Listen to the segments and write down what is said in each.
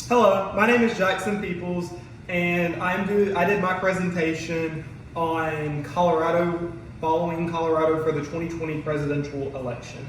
Hello, my name is Jackson Peoples, and I did my presentation on following Colorado for the 2020 presidential election.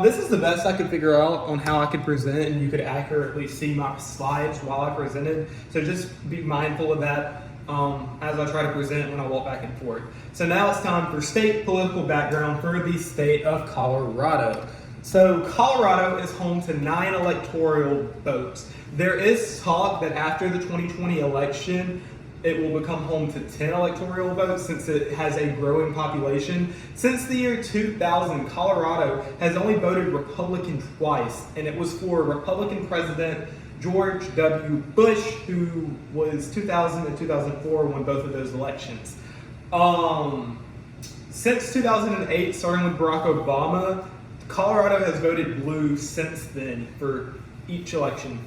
This is the best I could figure out on how I could present, and you could accurately see my slides while I presented. So just be mindful of that as I try to present when I walk back and forth. So now it's time for state political background for the state of Colorado. So Colorado is home to 9 electoral votes. There is talk that after the 2020 election, it will become home to 10 electoral votes since it has a growing population. Since the year 2000, Colorado has only voted Republican twice, and it was for Republican President George W. Bush, who was 2000 and 2004, won both of those elections. Since 2008, starting with Barack Obama, Colorado has voted blue since then for each election.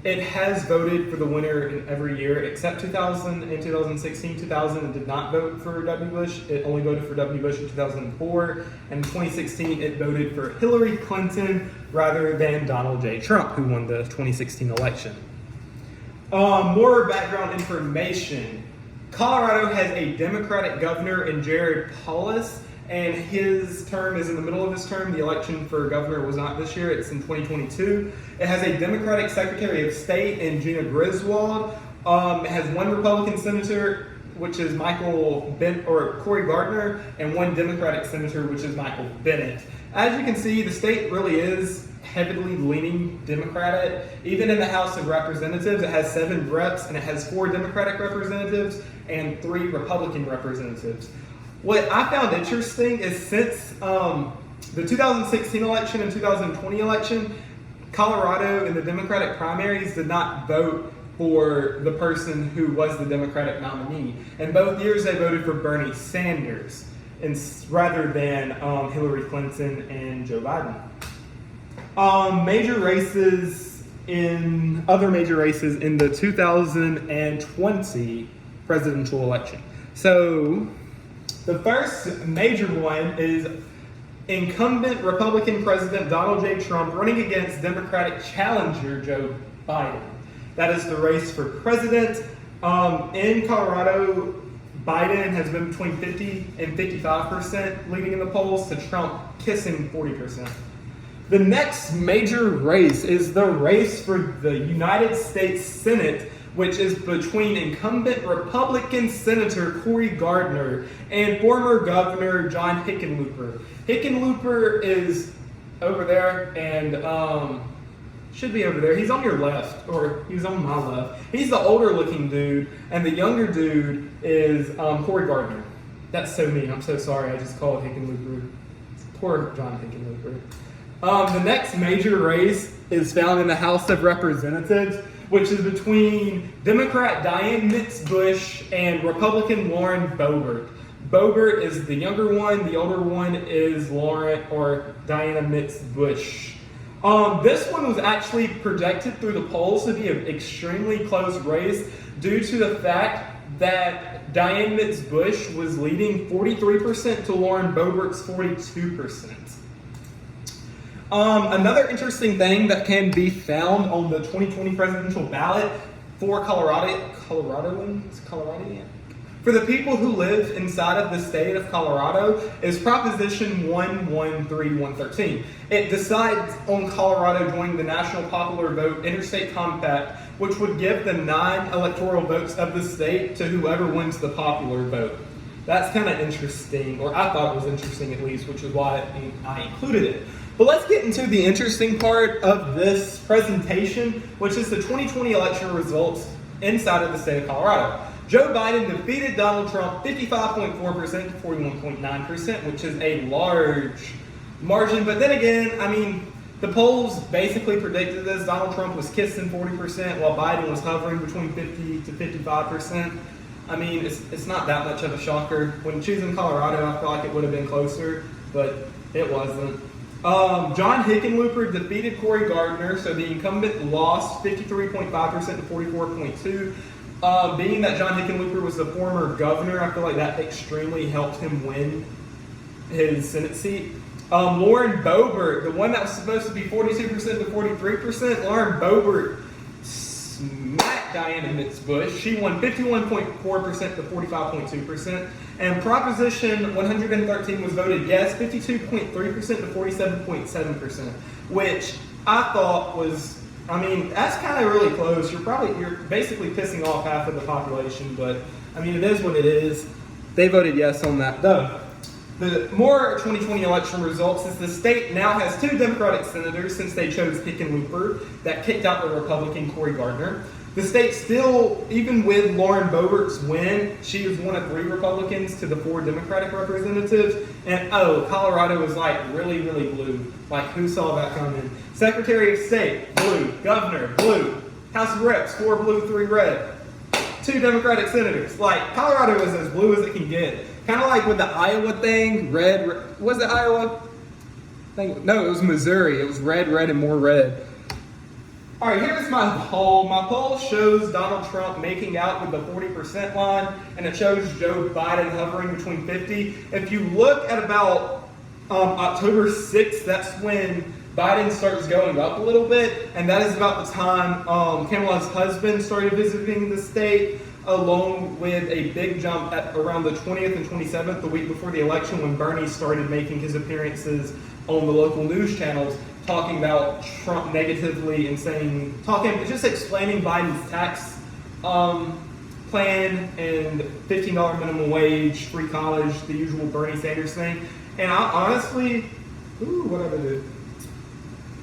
It has voted for the winner in every year except 2000 and 2016. 2000 it did not vote for W. Bush. It only voted for W. Bush in 2004. And in 2016 it voted for Hillary Clinton rather than Donald J. Trump, who won the 2016 election. More background information. Colorado has a Democratic governor in Jared Polis, and his term is in the middle of his term. The election for governor was not this year, it's in 2022. It has a Democratic Secretary of State in Gina Griswold. It has one Republican senator, which is Cory Gardner, and one Democratic senator, which is Michael Bennet. As you can see, the state really is heavily leaning Democratic. Even in the House of Representatives, it has 7 reps, and it has 4 Democratic representatives and 3 Republican representatives. What I found interesting is since the 2016 election and 2020 election, Colorado in the Democratic primaries did not vote for the person who was the Democratic nominee. In both years, they voted for Bernie Sanders rather than Hillary Clinton and Joe Biden. Other major races in the 2020 presidential election. So the first major one is incumbent Republican President Donald J. Trump running against Democratic challenger Joe Biden. That is the race for president. In Colorado, Biden has been between 50 and 55% leading in the polls, to Trump kissing 40%. The next major race is the race for the United States Senate, which is between incumbent Republican Senator Cory Gardner and former Governor John Hickenlooper. Hickenlooper is over there and should be over there. He's on your left, or he's on my left. He's the older looking dude, and the younger dude is Cory Gardner. That's so mean. I'm so sorry. I just called Hickenlooper. Poor John Hickenlooper. The next major race is found in the House of Representatives, which is between Democrat Dianne Feinstein and Republican Lauren Boebert. Boebert is the younger one. The older one is Lauren or Diana Feinstein. This one was actually projected through the polls to be an extremely close race due to the fact that Dianne Feinstein was leading 43% to Lauren Boebert's 42%. Another interesting thing that can be found on the 2020 presidential ballot for Coloradoans, for the people who live inside of the state of Colorado, is Proposition 113113. It decides on Colorado joining the National Popular Vote Interstate Compact, which would give the 9 electoral votes of the state to whoever wins the popular vote. That's kind of interesting, or I thought it was interesting at least, which is why I included it. But let's get into the interesting part of this presentation, which is the 2020 election results inside of the state of Colorado. Joe Biden defeated Donald Trump 55.4% to 41.9%, which is a large margin. But then again, I mean, the polls basically predicted this. Donald Trump was kissing 40%, while Biden was hovering between 50 to 55%. I mean, it's not that much of a shocker. When choosing Colorado, I feel like it would have been closer, but it wasn't. John Hickenlooper defeated Cory Gardner, so the incumbent lost 53.5% to 44.2%. Being that John Hickenlooper was the former governor, I feel like that extremely helped him win his Senate seat. Lauren Boebert, the one that was supposed to be 42% to 43%, Lauren Boebert smacked Diana Nitz-Bush. She won 51.4% to 45.2%. And Proposition 113 was voted yes, 52.3% to 47.7%, which I thought was, I mean, that's kind of really close. You're basically pissing off half of the population, but I mean, it is what it is. They voted yes on that, though. The more 2020 election results is the state now has 2 Democratic senators since they chose Hickenlooper that kicked out the Republican Cory Gardner. The state still, even with Lauren Boebert's win, she was one of 3 Republicans to the 4 Democratic representatives. And Colorado was like really, really blue. Like, who saw that coming? Secretary of State, blue. Governor, blue. House of Reps, 4 blue, 3 red. 2 Democratic senators. Like, Colorado is as blue as it can get. Kind of like with the Iowa thing, red. Was it Iowa? No, it was Missouri. It was red, and more red. All right, here's my poll. My poll shows Donald Trump making out with the 40% line, and it shows Joe Biden hovering between 50. If you look at about October 6th, that's when Biden starts going up a little bit, and that is about the time Kamala's husband started visiting the state, along with a big jump at around the 20th and 27th, the week before the election, when Bernie started making his appearances on the local news channels, talking about Trump negatively and just explaining Biden's tax plan and $15 minimum wage, free college, the usual Bernie Sanders thing. And I honestly, what did I do?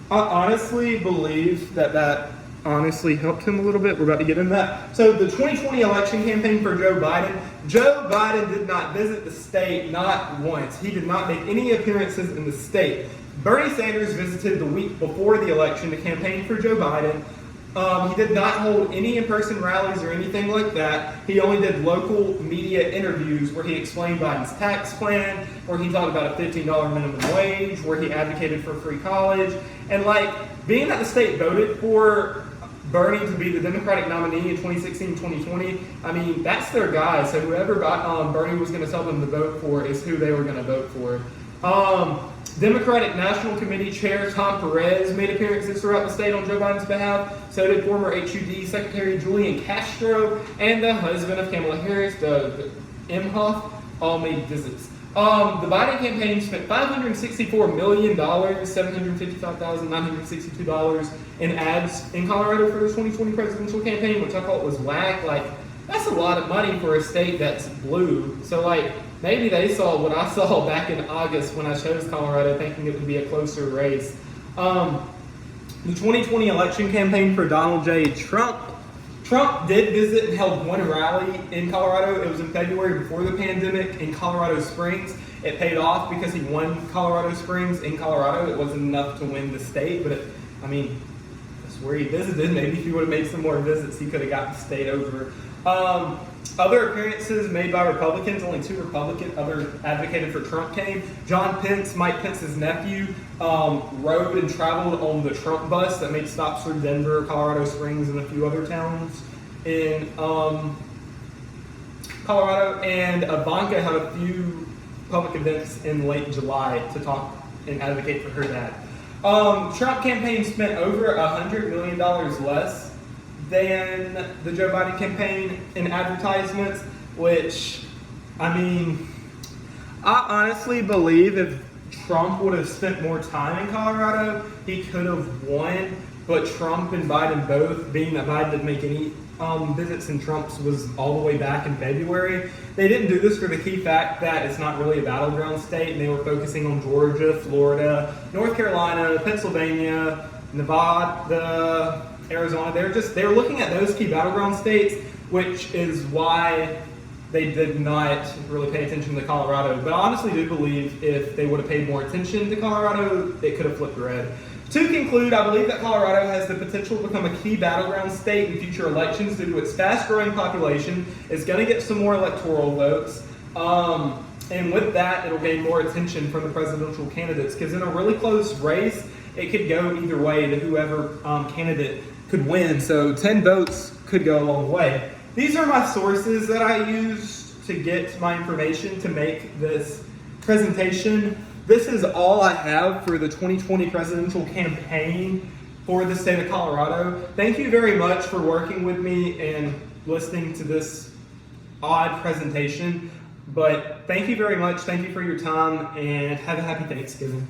I honestly believe that honestly helped him a little bit. We're about to get into that. So the 2020 election campaign for Joe Biden did not visit the state, not once. He did not make any appearances in the state. Bernie Sanders visited the week before the election to campaign for Joe Biden. He did not hold any in-person rallies or anything like that. He only did local media interviews where he explained Biden's tax plan, where he talked about a $15 minimum wage, where he advocated for free college. And being that the state voted for Bernie to be the Democratic nominee in 2016, 2020, I mean, that's their guy. So whoever Bernie was going to tell them to vote for is who they were going to vote for. Democratic National Committee Chair Tom Perez made appearances throughout the state on Joe Biden's behalf. So did former HUD Secretary Julian Castro and the husband of Kamala Harris, the Imhoff, all made visits. The Biden campaign spent $564 million, $755,962 in ads in Colorado for the 2020 presidential campaign, which I thought was whack. That's a lot of money for a state that's blue. So, maybe they saw what I saw back in August when I chose Colorado, thinking it would be a closer race. The 2020 election campaign for Donald J. Trump. Trump did visit and held one rally in Colorado. It was in February before the pandemic in Colorado Springs. It paid off because he won Colorado Springs in Colorado. It wasn't enough to win the state, but that's where he visited. Maybe if he would have made some more visits, he could have got the state over. Other appearances made by Republicans, only 2 other advocated for Trump came. John Pence, Mike Pence's nephew, rode and traveled on the Trump bus that made stops through Denver, Colorado Springs, and a few other towns in Colorado. And Ivanka had a few public events in late July to talk and advocate for her dad. Trump campaign spent over $100 million less than the Joe Biden campaign in advertisements, which, I honestly believe if Trump would have spent more time in Colorado, he could have won. But Trump and Biden both, being that Biden didn't make any visits and Trump's was all the way back in February, they didn't do this for the key fact that it's not really a battleground state, and they were focusing on Georgia, Florida, North Carolina, Pennsylvania, Nevada, Arizona. They were looking at those key battleground states, which is why they did not really pay attention to Colorado. But I honestly do believe if they would have paid more attention to Colorado, it could have flipped red. To conclude, I believe that Colorado has the potential to become a key battleground state in future elections due to its fast-growing population. It's going to get some more electoral votes. And with that, it'll gain more attention from the presidential candidates, because in a really close race, it could go either way to whoever candidate could win. So 10 votes could go a long way. These are my sources that I used to get my information to make this presentation. this is all I have for the 2020 presidential campaign for the state of Colorado. Thank you very much for working with me and listening to this odd presentation. But thank you very much. Thank you for your time, and have a happy Thanksgiving.